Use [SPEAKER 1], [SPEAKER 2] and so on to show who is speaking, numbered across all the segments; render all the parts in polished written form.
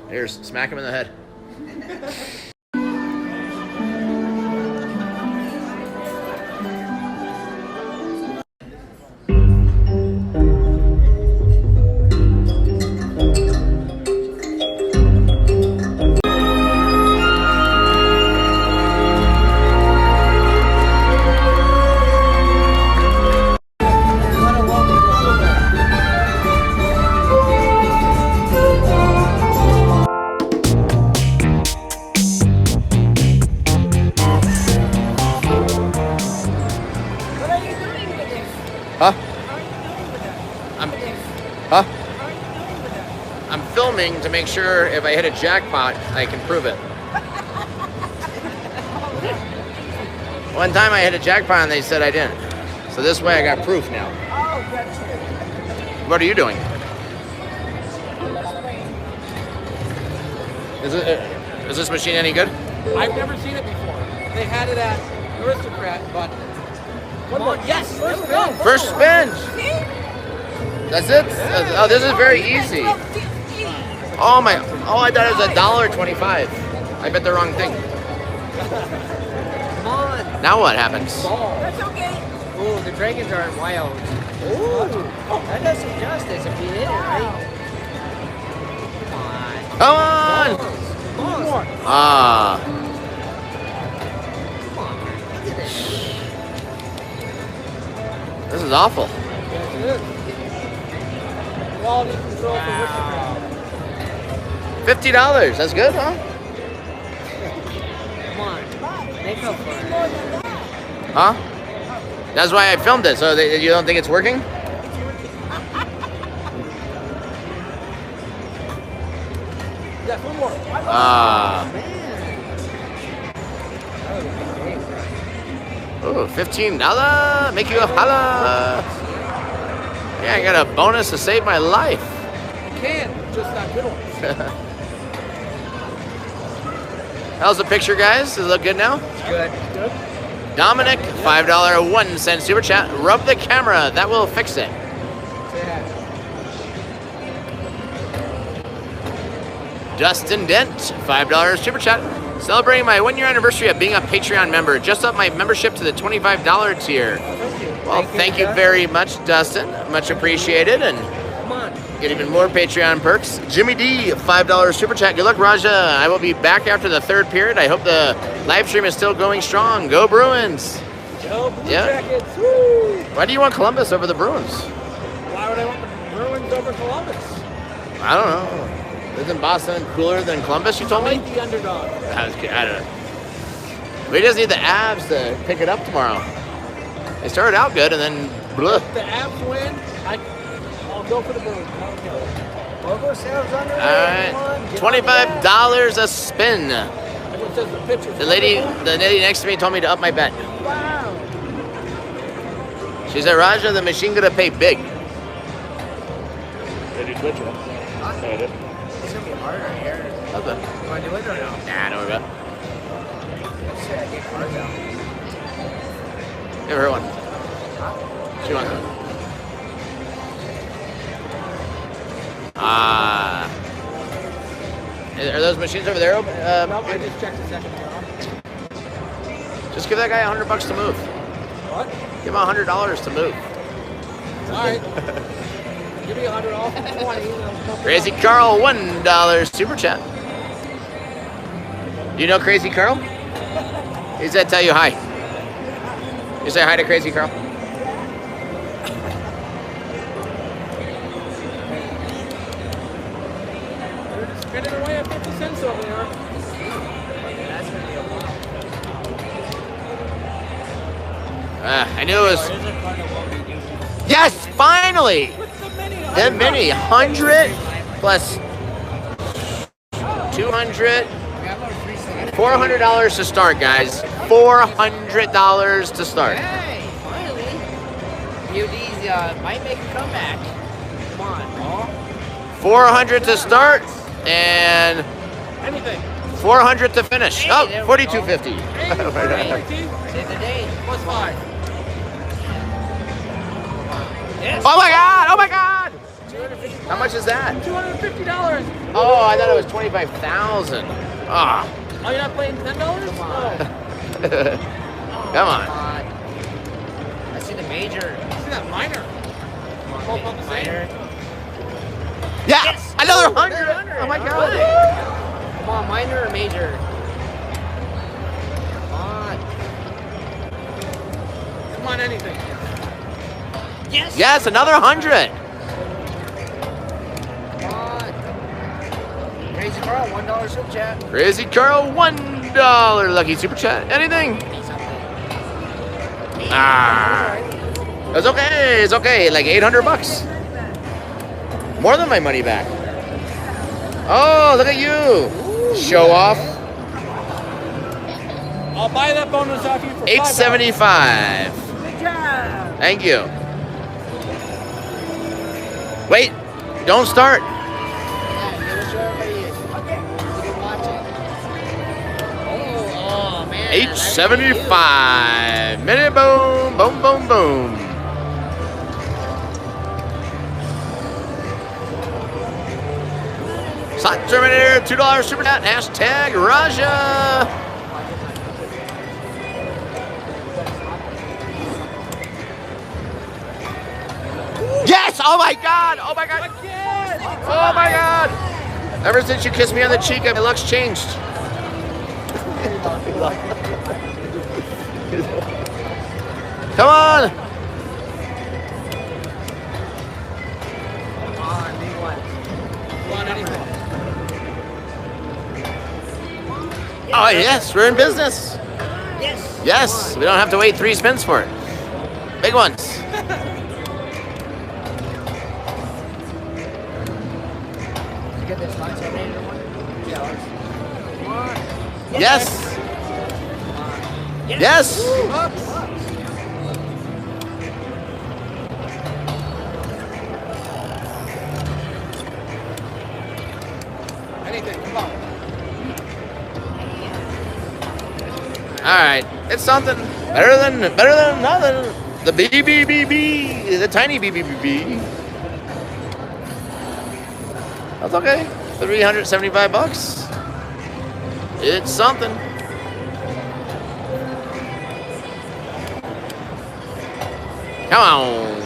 [SPEAKER 1] Here's, smack him in the head. Huh? I'm filming to make sure if I hit a jackpot, I can prove it. One time I hit a jackpot and they said I didn't. So this way I got proof now. What are you doing? Is this machine any good?
[SPEAKER 2] I've never seen it before. They had it at Aristocrat, but one more. Yes, first spin.
[SPEAKER 1] First spin. That's it. Oh, this is very easy. Oh my! Oh, I thought it was $1.25. I bet the wrong thing.
[SPEAKER 2] Come on.
[SPEAKER 1] Now what happens?
[SPEAKER 2] That's okay. Ooh, the dragons are wild. Ooh, that does some justice if you hit it right.
[SPEAKER 1] Come on!
[SPEAKER 2] Come on.
[SPEAKER 1] Ah.
[SPEAKER 2] Come on. Look at this.
[SPEAKER 1] This is awful.
[SPEAKER 2] Yes, it is. Quality control for Aristocrat.
[SPEAKER 1] $50. That's good, huh?
[SPEAKER 2] Come on. Make up for it.
[SPEAKER 1] Huh? That's why I filmed it. So you don't think it's working?
[SPEAKER 2] Yeah, one more.
[SPEAKER 1] Ah. Ooh, $15. Make you a holla. Yeah, I got a bonus to save my life.
[SPEAKER 2] You can, just not good ones.
[SPEAKER 1] How's the picture, guys? Does it look good now?
[SPEAKER 2] Good. Good.
[SPEAKER 1] Dominic, $5 1 cent super chat. Rub the camera. That will fix it. Dustin Dent, $5 super chat. Celebrating my 1-year anniversary of being a Patreon member. Just up my membership to the $25 tier. Well, thank you very much, Dustin. Much appreciated. And
[SPEAKER 2] Come on.
[SPEAKER 1] get even more Patreon perks. Jimmy D, $5 super chat. Good luck, Raja. I will be back after the third period. I hope the live stream is still going strong. Go Bruins.
[SPEAKER 2] Go Blue
[SPEAKER 1] Yeah.
[SPEAKER 2] Jackets. Woo!
[SPEAKER 1] Why do you want Columbus over the Bruins?
[SPEAKER 2] Why would I want the Bruins over Columbus?
[SPEAKER 1] I don't know. Isn't Boston cooler than Columbus, you told
[SPEAKER 2] I
[SPEAKER 1] me?
[SPEAKER 2] like the underdog.
[SPEAKER 1] I don't know. We just need the Avs to pick it up tomorrow. They started out good and then blah.
[SPEAKER 2] If the Avs win, I'll go for the Bruins. I don't care. Logo sounds under.
[SPEAKER 1] All right, $25 a spin.
[SPEAKER 2] Everyone says the pitcher's
[SPEAKER 1] The lady next to me told me to up my bet.
[SPEAKER 2] Wow.
[SPEAKER 1] She said, Raja, the machine gonna pay big.
[SPEAKER 3] Did you switch it? Yeah, I did.
[SPEAKER 2] It's gonna be harder here.
[SPEAKER 1] Okay.
[SPEAKER 2] You wanna do it or no?
[SPEAKER 1] Nah, don't worry about it.
[SPEAKER 2] Shit, I get cards out.
[SPEAKER 1] Give her one. She wants one. Ah. Are those machines over there open?
[SPEAKER 2] No, I just checked a second ago.
[SPEAKER 1] Just give that guy $100 to move.
[SPEAKER 2] What?
[SPEAKER 1] Give him $100 to move.
[SPEAKER 2] Alright. Give me $100 off 20.
[SPEAKER 1] Crazy Carl, $1 super chat. Do you know Crazy Carl? He said tell you hi. You say hi to Crazy Carl.
[SPEAKER 2] They're just spinning away at 50 cents over there. That's gonna be a lot.
[SPEAKER 1] I knew it was. Yes, finally! The mini, 100 plus 200, $400 to start, guys. $400 to start.
[SPEAKER 2] Hey, finally. UD's might make a comeback. Come on, Paul.
[SPEAKER 1] 400 to start and
[SPEAKER 2] Anything.
[SPEAKER 1] 400 to finish.
[SPEAKER 2] Hey,
[SPEAKER 1] Oh,
[SPEAKER 2] there we
[SPEAKER 1] 42.50.
[SPEAKER 2] Save the day. +5. Yes.
[SPEAKER 1] Oh my God! Oh my God!
[SPEAKER 2] $250.
[SPEAKER 1] How much is that?
[SPEAKER 2] $250.
[SPEAKER 1] Oh, I thought it was 25,000. Ah.
[SPEAKER 2] Oh, you're not playing $10? Come on.
[SPEAKER 1] Come on.
[SPEAKER 2] I see the major.
[SPEAKER 3] I see that minor.
[SPEAKER 2] Come on, minor.
[SPEAKER 1] Yeah,
[SPEAKER 2] Yes.
[SPEAKER 1] another
[SPEAKER 2] Ooh,
[SPEAKER 1] 100.
[SPEAKER 2] another
[SPEAKER 1] Oh my
[SPEAKER 2] 100.
[SPEAKER 1] God.
[SPEAKER 2] Come on, minor or major? Come on.
[SPEAKER 3] Come on, anything.
[SPEAKER 2] Yes.
[SPEAKER 1] Yes, another 100.
[SPEAKER 2] Come on. Crazy Carl, $1 super chat.
[SPEAKER 1] Crazy Carl, $1 lucky super chat. Anything? Ah. It's okay. It's okay. Like 800 bucks. More than my money back. Oh, look at you. Show off.
[SPEAKER 3] I'll buy that bonus off you for $5.
[SPEAKER 1] $8.75.
[SPEAKER 2] Good job.
[SPEAKER 1] Thank you. Wait. Don't start.
[SPEAKER 2] Yeah, you gotta show everybody you can watch it. Oh man.
[SPEAKER 1] $8.75. Minute boom. Boom, boom, boom. Slot Terminator, $2 super chat, hashtag Raja. Yes! Oh my God! Oh my God! Oh my God! Ever since you kissed me on the cheek, my luck's changed. Come on!
[SPEAKER 2] Come on, big one.
[SPEAKER 3] Come on, anything.
[SPEAKER 1] Oh yes, we're in business.
[SPEAKER 2] Yes.
[SPEAKER 1] Yes, we don't have to wait 3 spins for it. Big ones.
[SPEAKER 2] You get this Slot Terminator one? $2. Come on.
[SPEAKER 1] Yes. Yes.
[SPEAKER 3] Anything. Come on.
[SPEAKER 1] All right, it's something better than nothing. The BBBB, the tiny BBBB. That's okay. 375 bucks. It's something. Come on.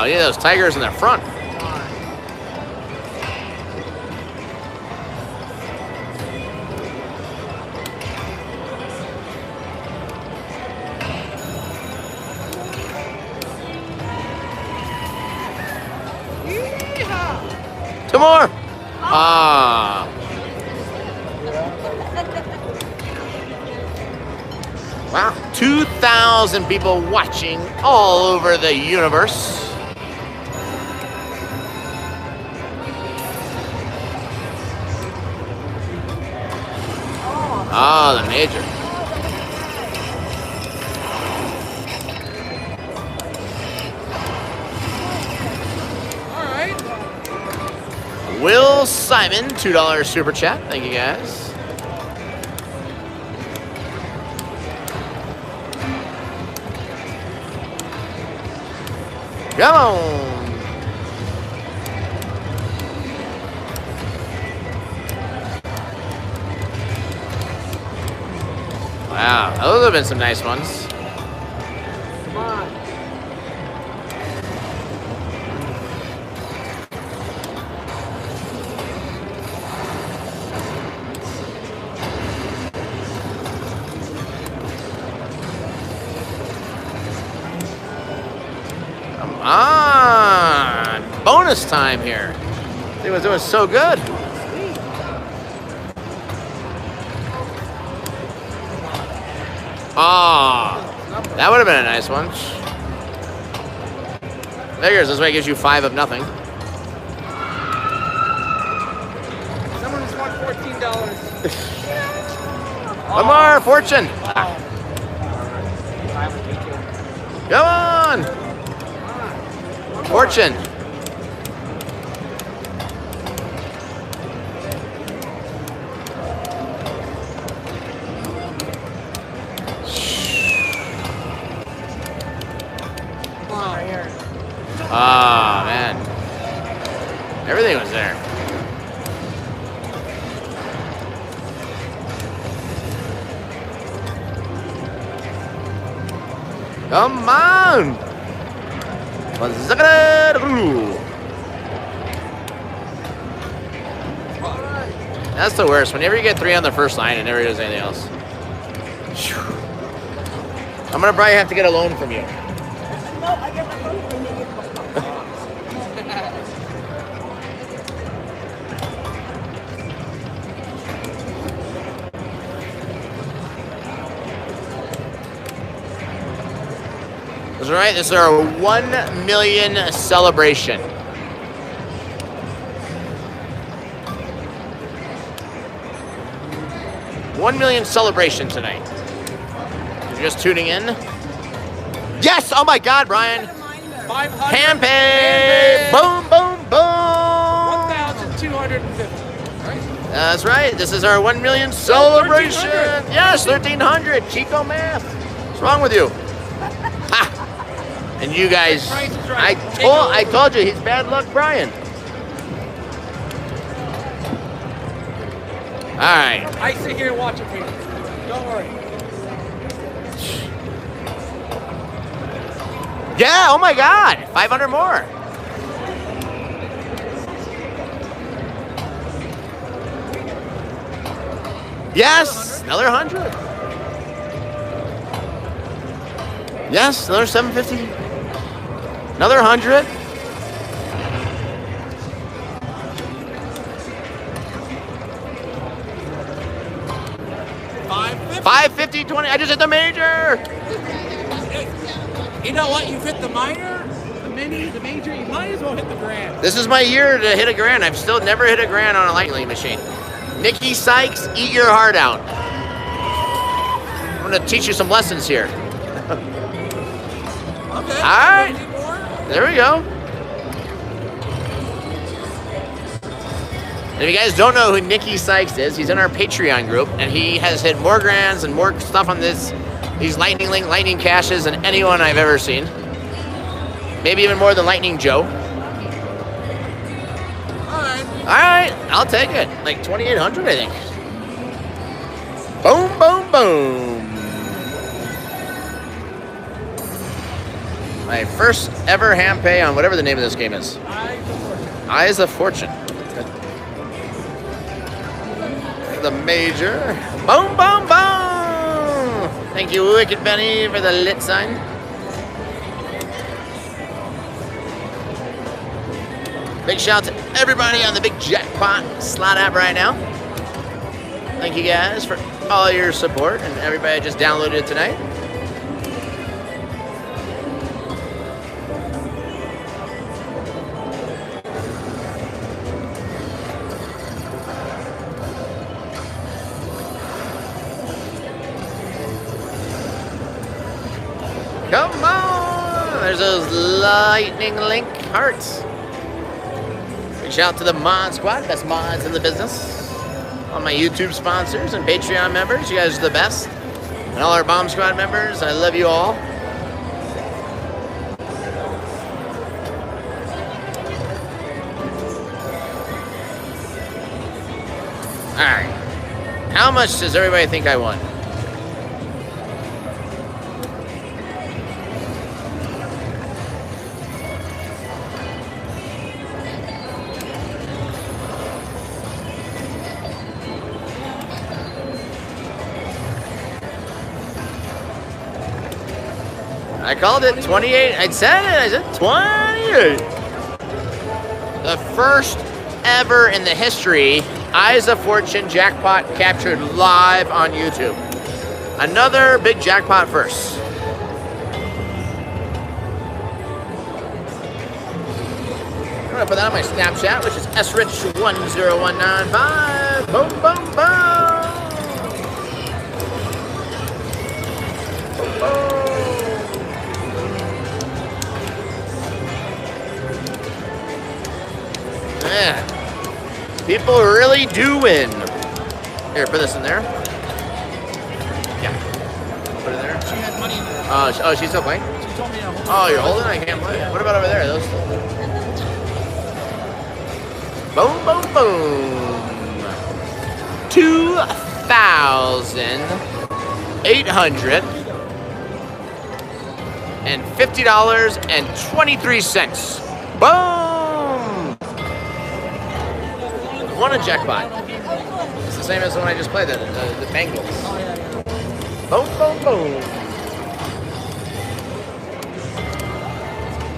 [SPEAKER 1] Yeah, those tigers in the front. Two more. Ah. Wow, 2,000 people watching all over the universe. Ah, the major.
[SPEAKER 3] All right.
[SPEAKER 1] Will Simon, $2 super chat. Thank you guys. Come on. Wow, those have been some nice ones.
[SPEAKER 2] Come on.
[SPEAKER 1] Come on. Bonus time here. It was doing so good. Ah, that would have been a nice one. Figures this way gives you 5 of nothing.
[SPEAKER 3] Someone just won $14.
[SPEAKER 1] One more fortune. Come on. Fortune. Come on. That's the worst. Whenever you get 3 on the first line, it never does anything else. I'm gonna probably have to get a loan from you.
[SPEAKER 4] No, I get my phone from you.
[SPEAKER 1] That's right. This is our 1 million celebration. $1 million celebration tonight. If you're just tuning in. Yes! Oh my God, Brian!
[SPEAKER 3] 500.
[SPEAKER 1] Hand pay! Boom, boom, boom!
[SPEAKER 3] 1,250. Right?
[SPEAKER 1] That's right. This is our 1 million celebration.
[SPEAKER 3] 1,300.
[SPEAKER 1] Yes, 1,300. Chico math. What's wrong with you? Ha! And you guys,
[SPEAKER 3] Price is right.
[SPEAKER 1] I told you, he's bad luck, Brian. All right.
[SPEAKER 3] I sit here and watch it for you. Don't worry.
[SPEAKER 1] Yeah, oh my God, 500 more. Yes, another 100. Yes, another 750. Another 100. 550, 20. I just hit the major.
[SPEAKER 3] You know what? You've hit the minor, the mini, the major. You might as well hit the grand.
[SPEAKER 1] This is my year to hit a grand. I've still never hit a grand on a lightning machine. Nikki Sykes, eat your heart out. I'm going to teach you some lessons here.
[SPEAKER 3] Okay.
[SPEAKER 1] All right.
[SPEAKER 3] Any more?
[SPEAKER 1] There we go. And if you guys don't know who Nikki Sykes is, he's in our Patreon group, and he has hit more grands and more stuff on these Lightning Link, Lightning Cashes than anyone I've ever seen. Maybe even more than Lightning Joe.
[SPEAKER 3] All
[SPEAKER 1] right, I'll take it. Like 2,800, I think. Boom, boom, boom. My first ever hand pay on whatever the name of this game is. Eyes of Fortune. The major. Boom, boom, boom. Thank you, Wicked Benny, for the lit sign. Big shout out to everybody on the Big Jackpot slot app right now. Thank you guys for all your support and everybody that just downloaded it tonight. Come on! There's those Lightning Link hearts. Big shout out to the Mod Squad, best mods in the business. All my YouTube sponsors and Patreon members, you guys are the best. And all our Bomb Squad members, I love you all. Alright. How much does everybody think I won? I called it 28. I said it. I said 28. The first ever in the history Eyes of Fortune jackpot captured live on YouTube. Another big jackpot first. I'm gonna put that on my Snapchat, which is srich10195. Boom, boom, boom. Boom, boom. Man, people really do win. Here, put this in there. Yeah. Put it there.
[SPEAKER 3] She had money in there.
[SPEAKER 1] Oh, she's still playing?
[SPEAKER 3] She told me to hold it.
[SPEAKER 1] Oh, you're holding? I can't play. What about over there? Those. Boom, boom, boom. 2,800. and $50.23. Boom! Won a jackpot. It's the same as the one I just played, the Bengals. Boom, boom, boom.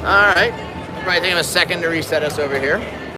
[SPEAKER 1] All right. Probably take him a second to reset us over here.